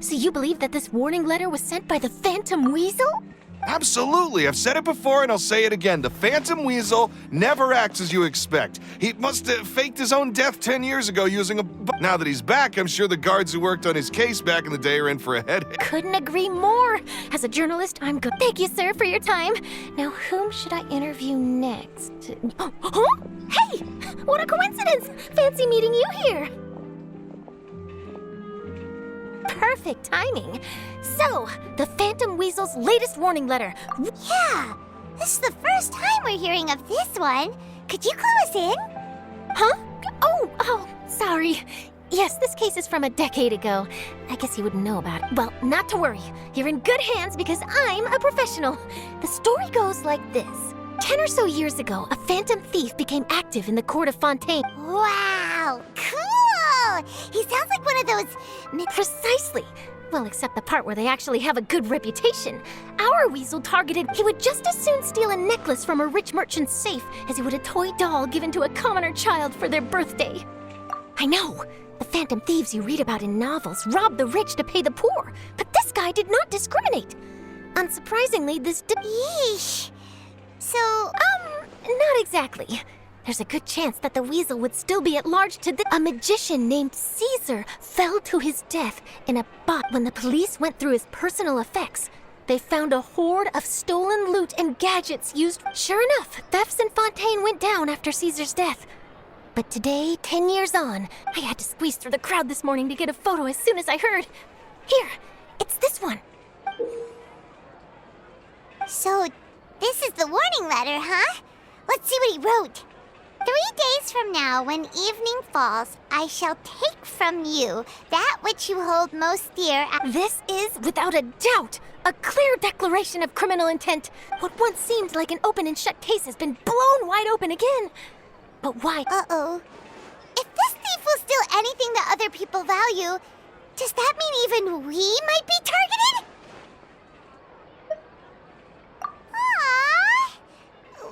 So you believe that this warning letter was sent by the Phantom Weasel? Absolutely. I've said it before and I'll say it again. The Phantom Weasel never acts as you expect. He must have faked his own death 10 years ago using a... Now that he's back, I'm sure the guards who worked on his case back in the day are in for a headache. Couldn't agree more. As a journalist, I'm good. Thank you, sir, for your time. Now, whom should I interview next? Huh? Hey! What a coincidence! Fancy meeting you here. Perfect timing. So, the Phantom Weasel's latest warning letter. Yeah, this is the first time we're hearing of this one. Could you clue us in? Huh? Oh, sorry. Yes, this case is from a decade ago. I guess you wouldn't know about it. Well, not to worry. You're in good hands because I'm a professional. The story goes like this. 10 or so years ago, a phantom thief became active in the court of Fontaine. Wow, cool! He sounds like one of those... Precisely. Well, except the part where they actually have a good reputation. Our weasel targeted he would just as soon steal a necklace from a rich merchant's safe as he would a toy doll given to a commoner child for their birthday. I know. The phantom thieves you read about in novels rob the rich to pay the poor. But this guy did not discriminate. Unsurprisingly, this Yeesh. So, not exactly. There's a good chance that the weasel would still be at large to A magician named Caesar fell to his death in a bot. When the police went through his personal effects, they found a hoard of stolen loot and gadgets used. Sure enough, thefts in Fontaine went down after Caesar's death. But today, 10 years on, I had to squeeze through the crowd this morning to get a photo as soon as I heard. Here, it's this one. So, this is the warning letter, huh? Let's see what he wrote. 3 days from now, when evening falls, I shall take from you that which you hold most dear. This is, without a doubt, a clear declaration of criminal intent. What once seemed like an open and shut case has been blown wide open again. But why? Uh-oh. If this thief will steal anything that other people value, does that mean even we might be targeted? Aww.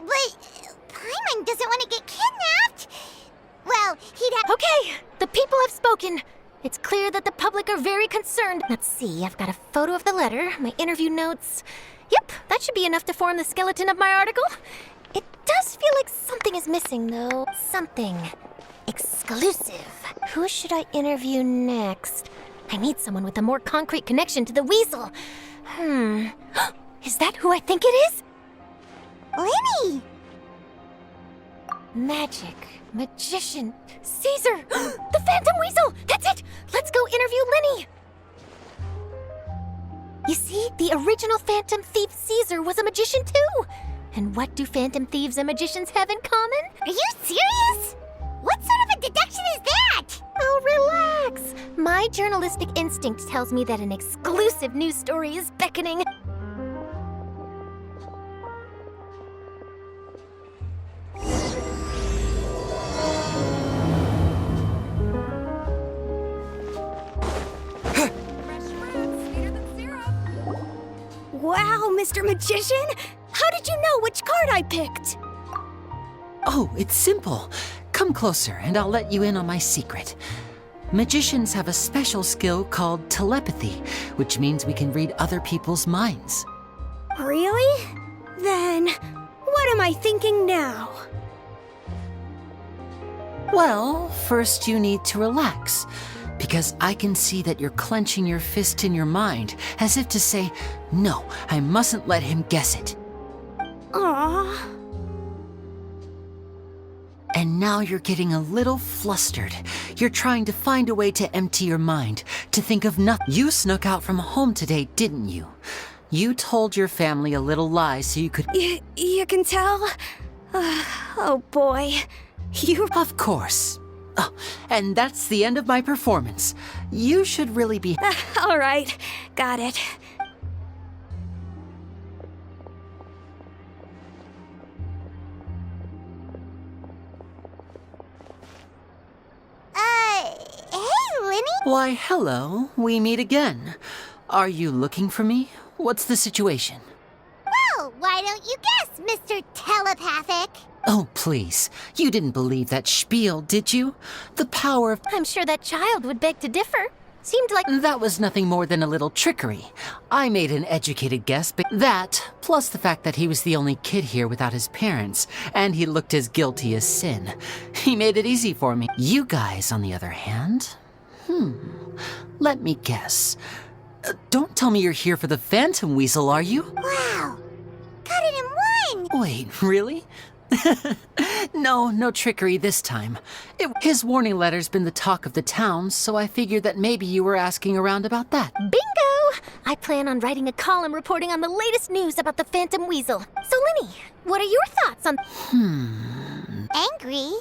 But Paimon doesn't want to get kidnapped. Well, he'd have... Okay, the people have spoken. It's clear that the public are very concerned. Let's see, I've got a photo of the letter, my interview notes. Yep, that should be enough to form the skeleton of my article. It does feel like something is missing, though. Something exclusive. Who should I interview next? I need someone with a more concrete connection to the weasel. Is that who I think it is? Lyney! Magic, magician, Caesar, the Phantom Weasel! That's it! Let's go interview Lyney! You see, the original Phantom Thief Caesar was a magician too! And what do Phantom Thieves and magicians have in common? Are you serious? What sort of a deduction is that? Oh, relax! My journalistic instinct tells me that an exclusive news story is beckoning. Wow, Mr. Magician! How did you know which card I picked? Oh, it's simple. Come closer and I'll let you in on my secret. Magicians have a special skill called telepathy, which means we can read other people's minds. Really? Then, what am I thinking now? Well, first you need to relax, because I can see that you're clenching your fist in your mind, as if to say, no, I mustn't let him guess it. Aww. And now you're getting a little flustered. You're trying to find a way to empty your mind, to think of nothing. You snuck out from home today, didn't you? You told your family a little lie so you could... You can tell? Oh boy. Of course. Oh, and that's the end of my performance. You should really be... All right, got it. Why, hello. We meet again. Are you looking for me? What's the situation? Well, why don't you guess, Mr. Telepathic? Oh, please. You didn't believe that spiel, did you? The power of... I'm sure that child would beg to differ. Seemed like... That was nothing more than a little trickery. I made an educated guess, but that, plus the fact that he was the only kid here without his parents, and he looked as guilty as sin. He made it easy for me. You guys, on the other hand... Let me guess. Don't tell me you're here for the Phantom Weasel, are you? Wow, got it in one! Wait, really? No trickery this time. His warning letter's been the talk of the town, so I figured that maybe you were asking around about that. Bingo! I plan on writing a column reporting on the latest news about the Phantom Weasel. So, Lyney, what are your thoughts on... Angry?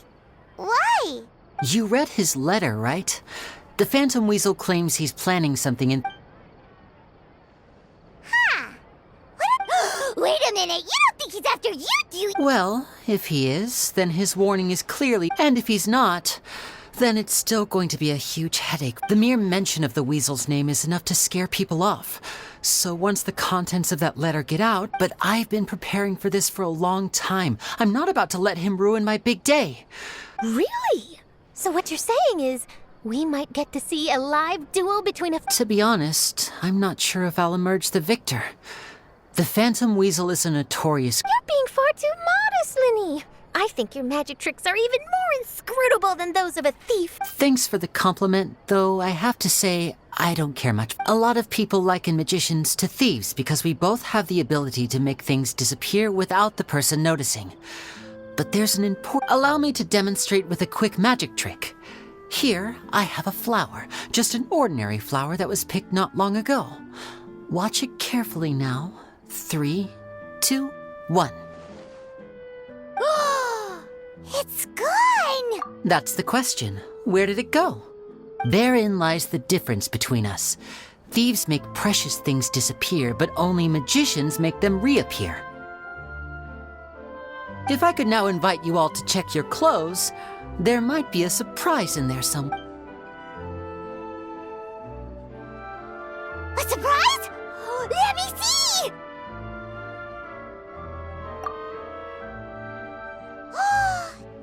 Why? You read his letter, right? The Phantom Weasel claims he's planning something in... Wait a minute, you don't think he's after you, do you? Well, if he is, then his warning is clearly... And if he's not, then it's still going to be a huge headache. The mere mention of the Weasel's name is enough to scare people off. So once the contents of that letter get out, but I've been preparing for this for a long time. I'm not about to let him ruin my big day. Really? So what you're saying is, we might get to see a live duel between a... To be honest, I'm not sure if I'll emerge the victor. The Phantom Weasel is a notorious... You're being far too modest, Lyney. I think your magic tricks are even more inscrutable than those of a thief. Thanks for the compliment, though I have to say, I don't care much. A lot of people liken magicians to thieves because we both have the ability to make things disappear without the person noticing. But there's an important... Allow me to demonstrate with a quick magic trick. Here, I have a flower, just an ordinary flower that was picked not long ago. Watch it carefully now. 3, 2, 1. It's gone! That's the question. Where did it go? Therein lies the difference between us. Thieves make precious things disappear, but only magicians make them reappear. If I could now invite you all to check your clothes, there might be a surprise in there somewhere. A surprise? Let me see!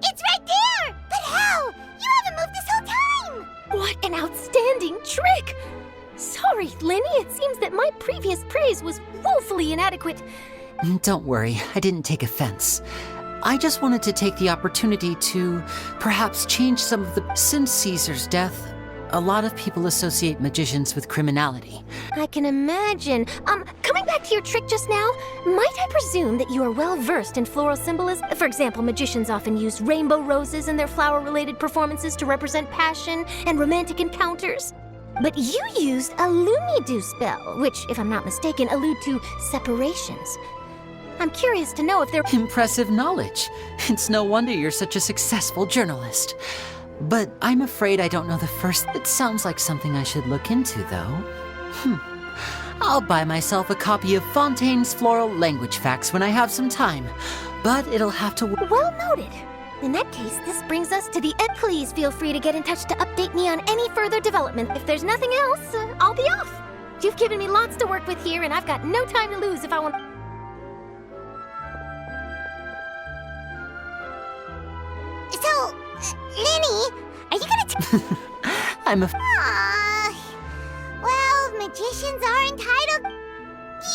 It's right there! But how? You haven't moved this whole time! What an outstanding trick! Sorry, Lyney, it seems that my previous praise was woefully inadequate. Don't worry, I didn't take offense. I just wanted to take the opportunity to perhaps change some of the... Since Caesar's death, a lot of people associate magicians with criminality. I can imagine. Coming back to your trick just now, might I presume that you are well versed in floral symbolism? For example, magicians often use rainbow roses in their flower-related performances to represent passion and romantic encounters. But you used a Lumidu spell, which, if I'm not mistaken, allude to separations. I'm curious to know if there... Impressive knowledge. It's no wonder you're such a successful journalist. But I'm afraid I don't know the first... It sounds like something I should look into, though. I'll buy myself a copy of Fontaine's Floral Language Facts when I have some time. But it'll have to... Well noted. In that case, this brings us to the end. Please feel free to get in touch to update me on any further development. If there's nothing else, I'll be off. You've given me lots to work with here, and I've got no time to lose if I want... So, Lyney, are you gonna I'm a... Well, magicians are entitled...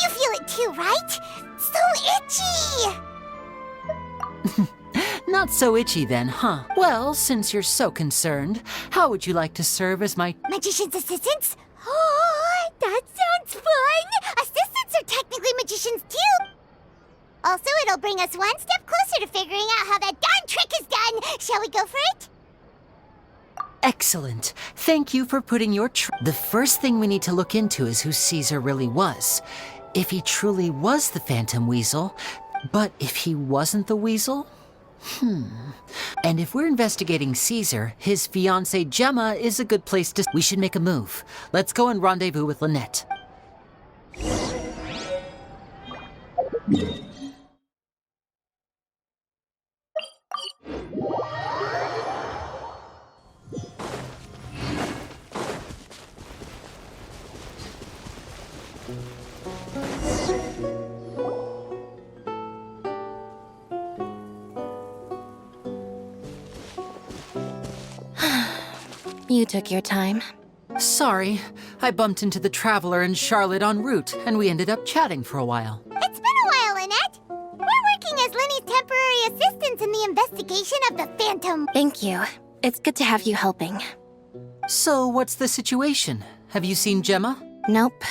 You feel it too, right? So itchy! Not so itchy then, huh? Well, since you're so concerned, how would you like to serve as my... Magician's assistants? Oh, that sounds fun! Assistants are technically magicians too! Also, it'll bring us one step closer to figuring out how that darn trick is done! Shall we go for it? Excellent. Thank you for putting your... The first thing we need to look into is who Caesar really was. If he truly was the Phantom Weasel, but if he wasn't the Weasel? And if we're investigating Caesar, his fiancée Gemma is a good place to... We should make a move. Let's go and rendezvous with Lynette. You took your time. Sorry, I bumped into the Traveler and Charlotte en route, and we ended up chatting for a while. It's been a while, Lynette. We're working as Lyney's temporary assistants in the investigation of the Phantom. Thank you. It's good to have you helping. So, what's the situation? Have you seen Gemma? Nope.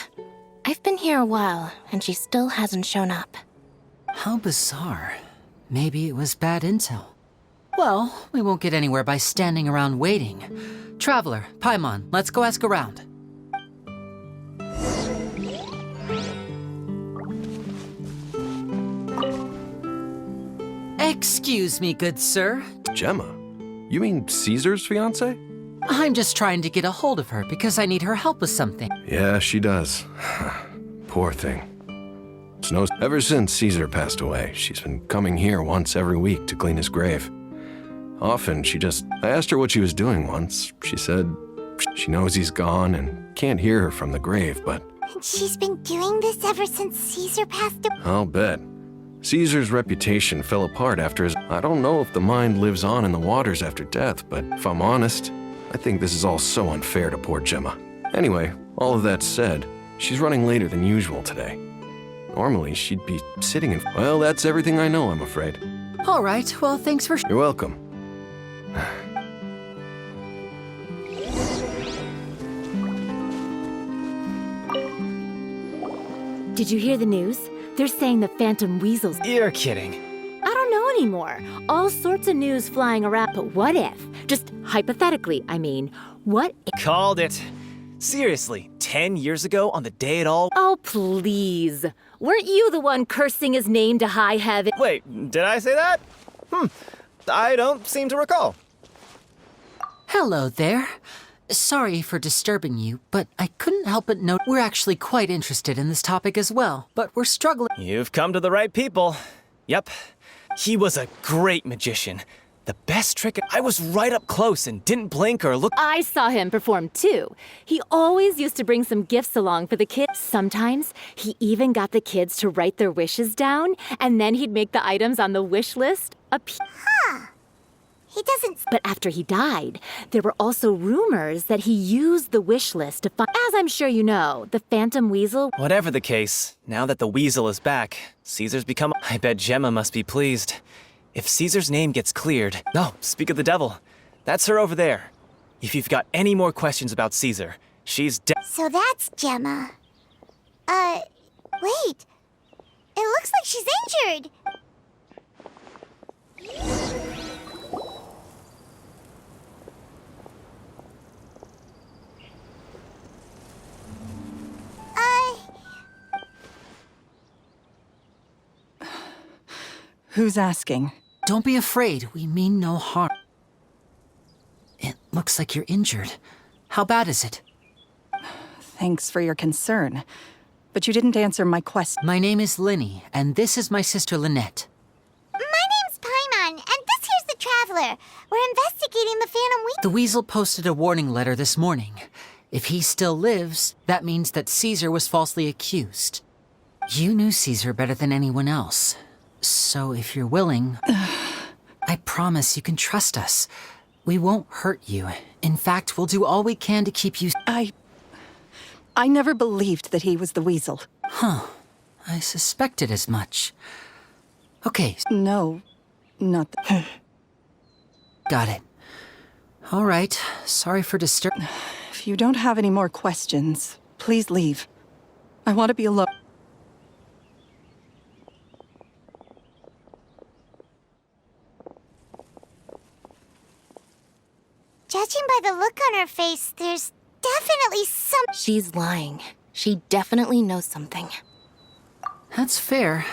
I've been here a while, and she still hasn't shown up. How bizarre. Maybe it was bad intel. Well, we won't get anywhere by standing around waiting. Traveler, Paimon, let's go ask around. Excuse me, good sir. Gemma? You mean Caesar's fiance? I'm just trying to get a hold of her because I need her help with something. Yeah, she does. Poor thing. Snows. Ever since Caesar passed away, she's been coming here once every week to clean his grave. Often, I asked her what she was doing once. She said she knows he's gone and can't hear her from the grave, but... And she's been doing this ever since Caesar passed away. I'll bet. Caesar's reputation fell apart after his... I don't know if the mind lives on in the waters after death, but if I'm honest, I think this is all so unfair to poor Gemma. Anyway, all of that said, she's running later than usual today. Normally, she'd be sitting in... Well, that's everything I know, I'm afraid. All right, well, thanks for... You're welcome. Did you hear the news? They're saying the Phantom Weasel's... You're kidding. I don't know anymore. All sorts of news flying around, but what if? Just hypothetically, I mean, what if... Called it. Seriously, 10 years ago on the day it all... Oh, please. Weren't you the one cursing his name to high heaven? Wait, did I say that? I don't seem to recall. Hello there. Sorry for disturbing you, but I couldn't help but note we're actually quite interested in this topic as well, but we're struggling. You've come to the right people. Yep. He was a great magician. The best trick... I was right up close and didn't blink or look... I saw him perform too. He always used to bring some gifts along for the kids. Sometimes he even got the kids to write their wishes down, and then he'd make the items on the wish list appear. He doesn't... But after he died, there were also rumors that he used the wish list to find... As I'm sure you know, the Phantom Weasel... Whatever the case, now that the weasel is back, Caesar's become... I bet Gemma must be pleased. If Caesar's name gets cleared... No, speak of the devil. That's her over there. If you've got any more questions about Caesar, she's So that's Gemma. Wait. It looks like she's injured. Who's asking? Don't be afraid, we mean no harm. It looks like you're injured. How bad is it? Thanks for your concern. But you didn't answer my question. My name is Lyney, and this is my sister Lynette. My name's Paimon, and this here's the Traveler. We're investigating the Phantom Weasel. The Weasel posted a warning letter this morning. If he still lives, that means that Caesar was falsely accused. You knew Caesar better than anyone else. So if you're willing, I promise you can trust us. We won't hurt you. In fact, we'll do all we can to keep you... I never believed that he was the Weasel. Huh. I suspected as much. Okay. No, not the... Got it. All right. Sorry for disturbing... If you don't have any more questions, please leave. I want to be alone. Judging by the look on her face, there's definitely some... She's lying. She definitely knows something. That's fair.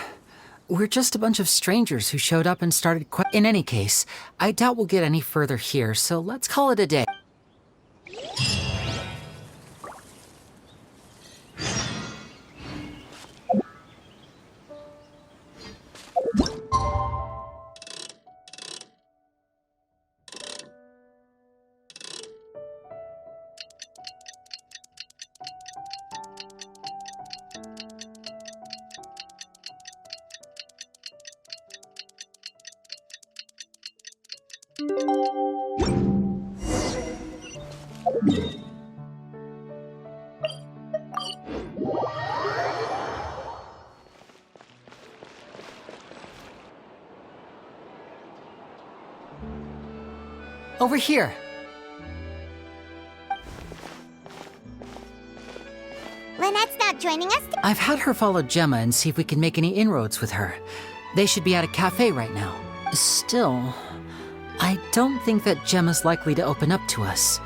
We're just a bunch of strangers who showed up and started In any case, I doubt we'll get any further here, so let's call it a day. Over here. Lynette's not joining us. I've had her follow Gemma and see if we can make any inroads with her. They should be at a cafe right now. Still, I don't think that Gemma's likely to open up to us.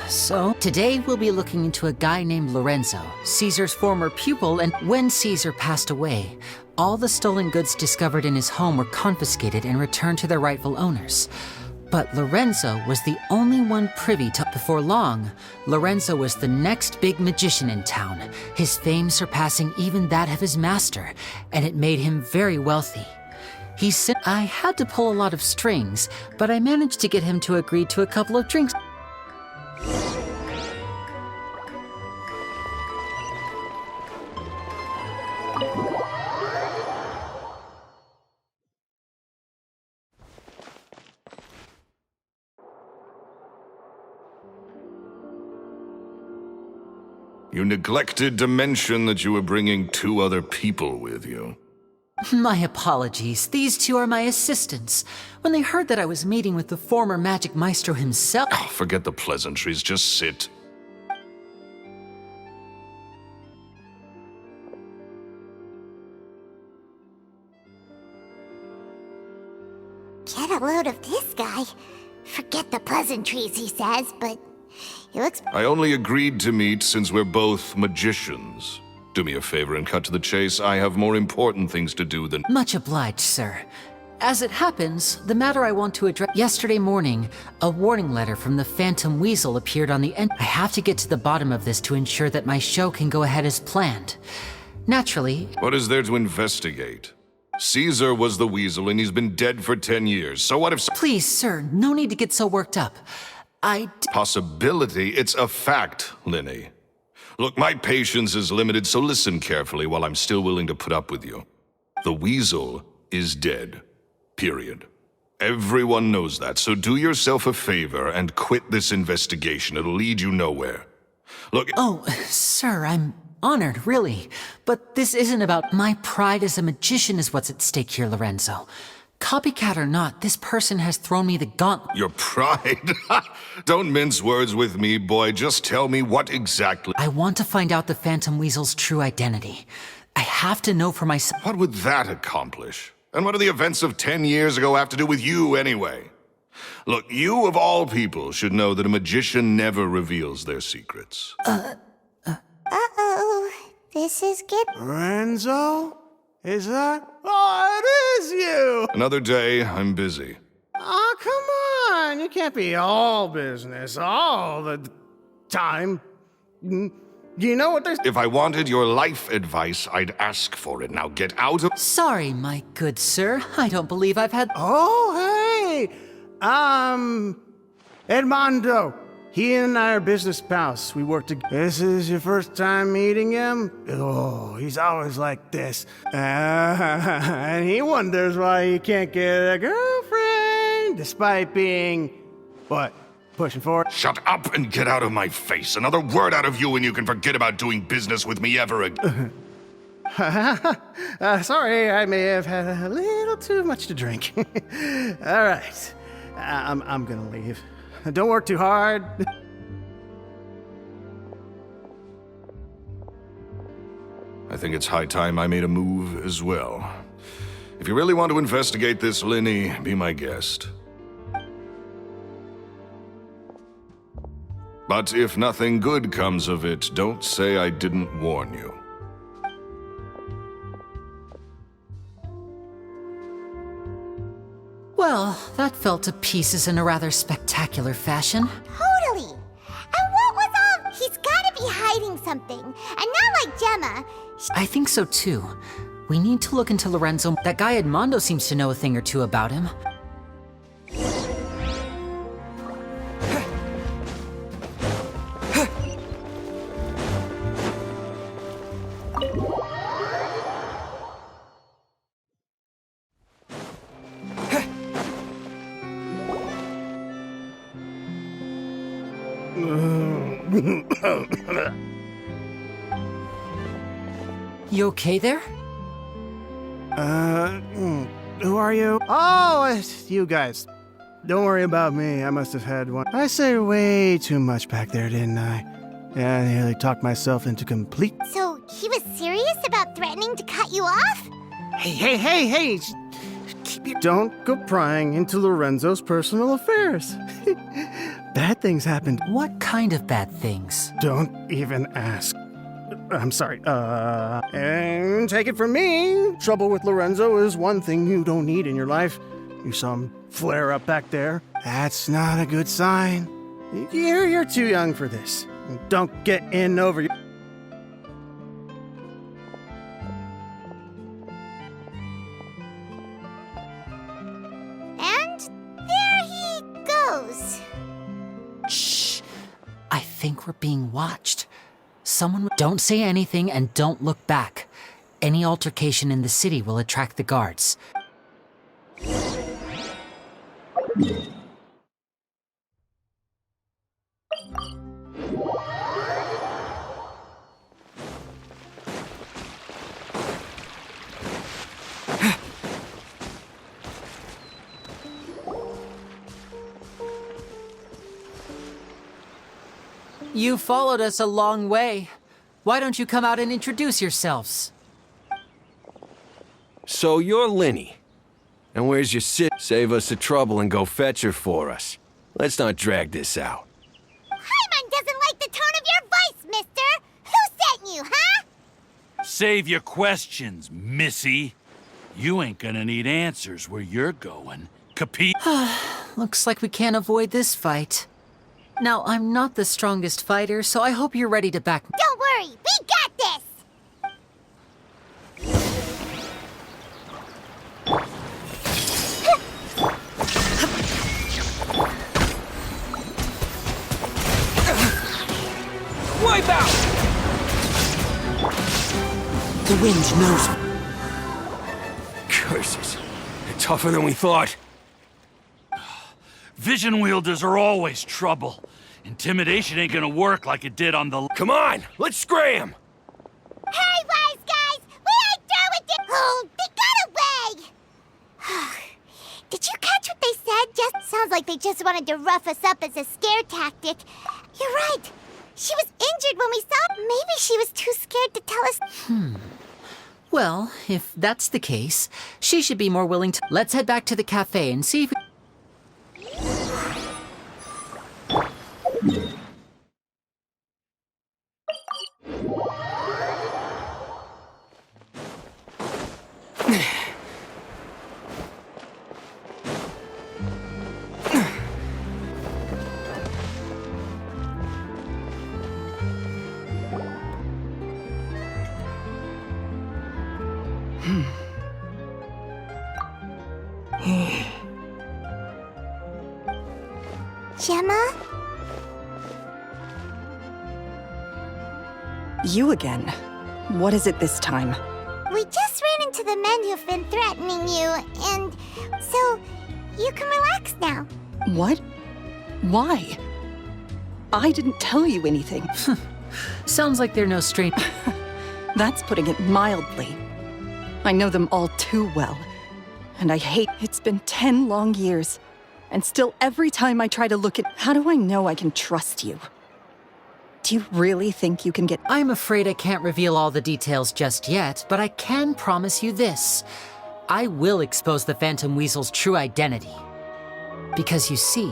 So, today we'll be looking into a guy named Lorenzo, Caesar's former pupil, and when Caesar passed away, all the stolen goods discovered in his home were confiscated and returned to their rightful owners. But Lorenzo was the only one privy to. Before long, Lorenzo was the next big magician in town, his fame surpassing even that of his master, and it made him very wealthy. I had to pull a lot of strings, but I managed to get him to agree to a couple of drinks. You neglected to mention that you were bringing 2 other people with you. My apologies. These 2 are my assistants. When they heard that I was meeting with the former magic maestro himself... Oh, forget the pleasantries, just sit. Get a load of this guy. Forget the pleasantries, he says, but he looks... I only agreed to meet since we're both magicians. Do me a favor and cut to the chase. I have more important things to do than... Much obliged, sir. As it happens, the matter I want to address... Yesterday morning, a warning letter from the Phantom Weasel appeared on the end. I have to get to the bottom of this to ensure that my show can go ahead as planned. Naturally... What is there to investigate? Caesar was the Weasel and he's been dead for 10 years. So what if... Please, sir, no need to get so worked up. Possibility? It's a fact, Lyney. Look, my patience is limited, so listen carefully while I'm still willing to put up with you. The Weasel is dead. Period. Everyone knows that, so do yourself a favor and quit this investigation. It'll lead you nowhere. Look... Oh, sir, I'm honored, really. But this isn't about my pride as a magician is what's at stake here, Lorenzo. Copycat or not, this person has thrown me the gauntlet. Your pride? Don't mince words with me, boy. Just tell me what exactly... I want to find out the Phantom Weasel's true identity. I have to know for myself. What would that accomplish? And what do the events of 10 years ago have to do with you, anyway? Look, you of all people should know that a magician never reveals their secrets. Uh-oh. This is good. Lorenzo? Is that? Oh, it is you! Another day, I'm busy. Oh, come on! You can't be all business all the time. You know what there's... If I wanted your life advice, I'd ask for it. Now get out of... Sorry, my good sir. I don't believe I've had... Oh, hey! Edmondo. He and I are business pals. We work together. This is your first time meeting him? Oh, he's always like this. And he wonders why he can't get a girlfriend, despite being... What? Pushing for it? Shut up and get out of my face. Another word out of you and you can forget about doing business with me ever again. Sorry, I may have had a little too much to drink. All right. I'm gonna leave. Don't work too hard. I think it's high time I made a move as well. If you really want to investigate this, Lyney, be my guest. But if nothing good comes of it, don't say I didn't warn you. Well, that fell to pieces in a rather spectacular fashion. Totally. And what was all... He's gotta be hiding something. And not like Gemma. I think so too. We need to look into Lorenzo. That guy Edmondo seems to know a thing or two about him. You okay there? Who are you? Oh, it's you guys. Don't worry about me. I must have had one. I said way too much back there, didn't I? Yeah, I nearly talked myself into complete... So, he was serious about threatening to cut you off? Hey! Keep your... Don't go prying into Lorenzo's personal affairs. Bad things happened. What kind of bad things? Don't even ask. I'm sorry. And take it from me, trouble with Lorenzo is one thing you don't need in your life. You saw him flare up back there. That's not a good sign. You're too young for this. Don't get in over your... And there he goes. Shh! I think we're being watched. Someone... Don't say anything and don't look back. Any altercation in the city will attract the guards. You followed us a long way. Why don't you come out and introduce yourselves? So you're Lyney. And where's your Save us the trouble and go fetch her for us. Let's not drag this out. Paimon doesn't like the tone of your voice, mister! Who sent you, huh? Save your questions, missy. You ain't gonna need answers where you're going. Capi? Looks like we can't avoid this fight. Now, I'm not the strongest fighter, so I hope you're ready to back... Don't worry, we got this! Wipe out! The wind knows. Curses. They're tougher than we thought. Vision wielders are always trouble. Intimidation ain't gonna work like it did on the... Come on, let's scram! Hurry, wise guys! We ain't through with it! Oh, they got away! Did you catch what they said? Just sounds like they just wanted to rough us up as a scare tactic. You're right. She was injured when we saw... Maybe she was too scared to tell us... Well, if that's the case, she should be more willing to... Let's head back to the cafe and see if we... Gemma? You again. What is it this time? We just ran into the men who've been threatening you, and so you can relax now. What? Why? I didn't tell you anything. Sounds like they're no stranger. That's putting it mildly. I know them all too well. And I hate it's been 10 long years. And still every time I try to look at... How do I know I can trust you? Do you really think you can get... I'm afraid I can't reveal all the details just yet, but I can promise you this. I will expose the Phantom Weasel's true identity. Because you see,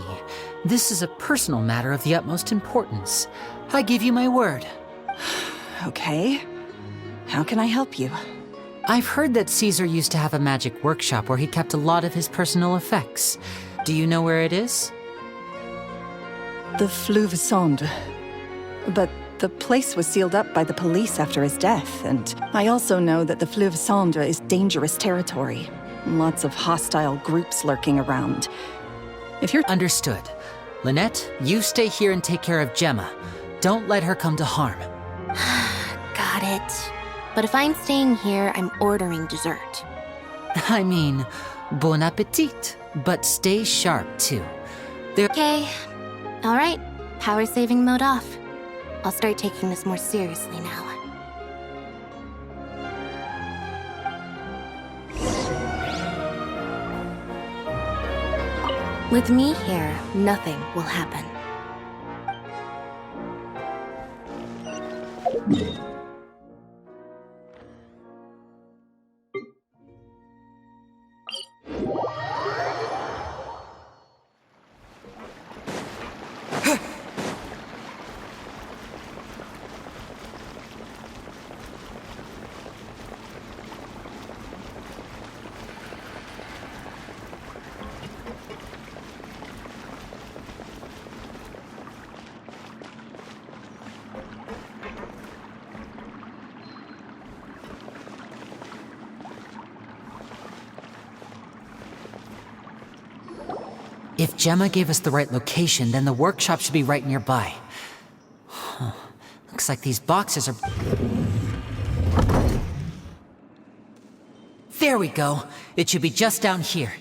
this is a personal matter of the utmost importance. I give you my word. Okay. How can I help you? I've heard that Caesar used to have a magic workshop where he kept a lot of his personal effects. Do you know where it is? The Fleuve Sonde. But the place was sealed up by the police after his death, and I also know that the Fleuve Sonde is dangerous territory. Lots of hostile groups lurking around. If you're... Understood. Lynette, you stay here and take care of Gemma. Don't let her come to harm. Got it. But if I'm staying here, I'm ordering dessert. I mean, bon appetit. But stay sharp, too. Okay. All right. Power saving mode off. I'll start taking this more seriously now. With me here, nothing will happen. If Gemma gave us the right location, then the workshop should be right nearby. Huh. Looks like these boxes are... There we go. It should be just down here.